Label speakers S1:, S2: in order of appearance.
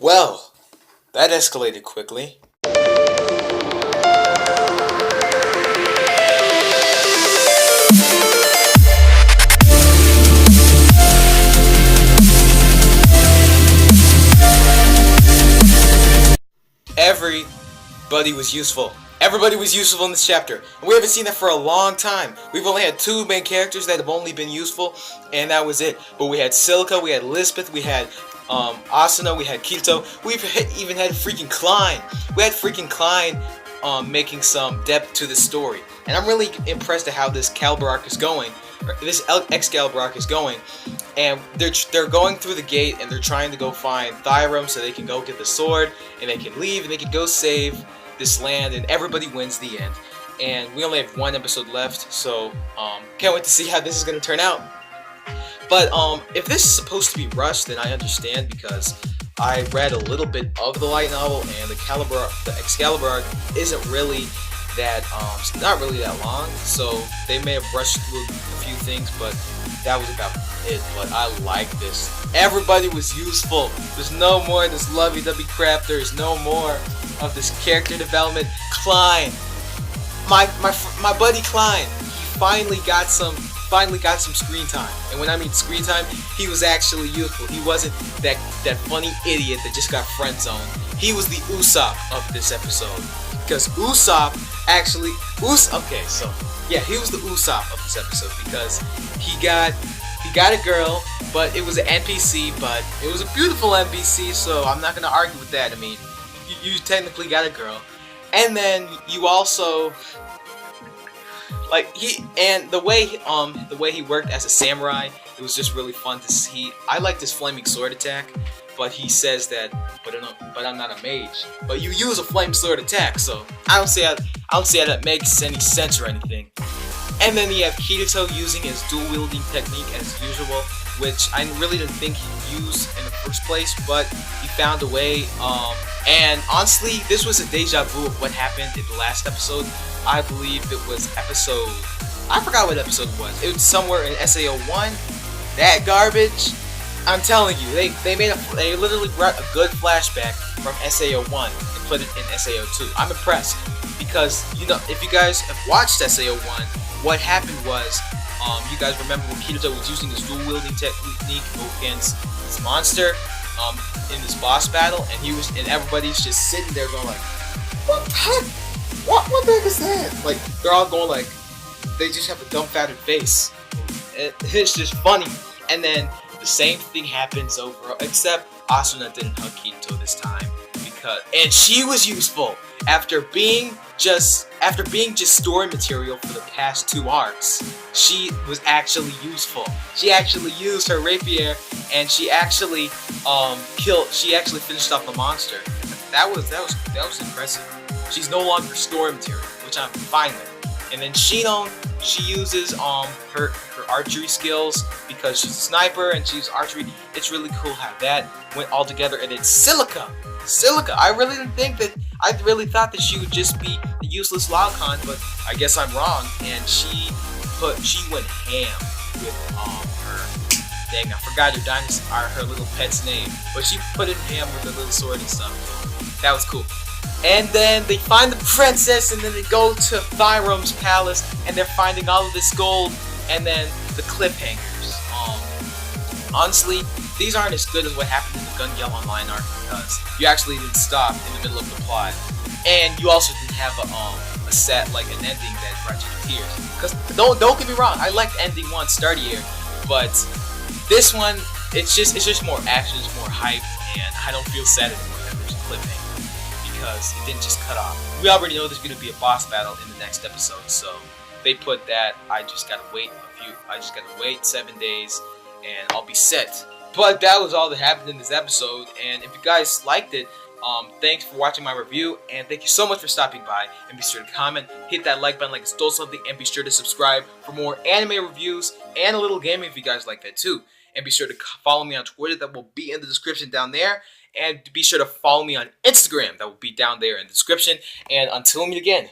S1: Well, that escalated quickly. Everybody was useful. Everybody was useful in this chapter. And we haven't seen that for a long time. We've only had two main characters that have only been useful, and that was it. But we had Silica, we had Lisbeth, we had Asuna, we had Kirito. We've even had freaking Klein. We had freaking Klein making some depth to the story. And I'm really impressed at how this Calibur arc is going. This Excalibur arc is going. And they're going through the gate and they're trying to go find Thyrum so they can go get the sword and they can leave and they can go save this land, and everybody wins the end. And we only have one episode left, so can't wait to see how this is going to turn out. But if this is supposed to be rushed, then I understand, because I read a little bit of the light novel, and the Excalibur arc isn't really that it's not really that long, so they may have rushed through a few things, but that was about it. But I like this. Everybody was useful. There's no more of this lovey-dovey crap. There's no more of this character development. Klein, my buddy Klein, he finally got some screen time. And when I mean screen time, he was actually useful. He wasn't that funny idiot that just got friend zoned. He was the Usopp of this episode, because Usopp actually okay, so yeah, he was the Usopp of this episode, because he got a girl, but it was an NPC, but it was a beautiful NPC, so I'm not gonna argue with that. I mean, you technically got a girl, and then you also the way he worked as a samurai, it was just really fun to see. I like this flaming sword attack, but he says that, but I'm not a mage. But you use a flame sword attack, so I don't see how that makes any sense or anything. And then you have Kirito using his dual wielding technique as usual, which I really didn't think he'd use in the first place, but he found a way. And honestly, this was a deja vu of what happened in the last episode. I believe it was I forgot what episode it was. It was somewhere in SAO 1. That garbage. I'm telling you, they literally brought a good flashback from SAO 1 and put it in SAO 2. I'm impressed, because if you guys have watched SAO 1, what happened was, you guys remember when Kirito was using his dual wielding technique against this monster in this boss battle, and everybody's just sitting there going like, what the heck? What the heck is that? Like, they're all going like, they just have a dumbfounded face. It's just funny. And then the same thing happens over, except Asuna didn't hug Kirito this time, and she was useful after being just story material for the past 2 arcs. She was actually useful. She actually used her rapier, and she actually finished off the monster. That was impressive. She's no longer story material, which I'm fine with. And then Shinon, she uses her archery skills, because she's a sniper and she's archery. It's really cool how that went all together. And then Silica, I really didn't think that. I really thought that she would just be a useless Laocoon, but I guess I'm wrong. And she went ham with her. Dang, I forgot her dinosaur, her little pet's name, but she put it in ham with her little sword and stuff. That was cool. And then they find the princess, and then they go to Thyrum's palace, and they're finding all of this gold, and then the cliffhangers. Honestly, these aren't as good as what happened in the Gun Gale Online arc, because you actually didn't stop in the middle of the plot, and you also didn't have a set, like an ending that brought you to tears. Because don't get me wrong, I liked ending 1 Startier, but this one, it's just more action, it's more hype, and I don't feel sad anymore that there's a cliffhanger, because it didn't just cut off. We already know there's going to be a boss battle in the next episode, so they put that. I just gotta wait 7 days, and I'll be set. But that was all that happened in this episode, and if you guys liked it, thanks for watching my review, and thank you so much for stopping by. And be sure to comment, hit that like button like it stole something, and be sure to subscribe for more anime reviews and a little gaming if you guys like that too. And be sure to follow me on Twitter, that will be in the description down there. And be sure to follow me on Instagram, that will be down there in the description. And until we meet again,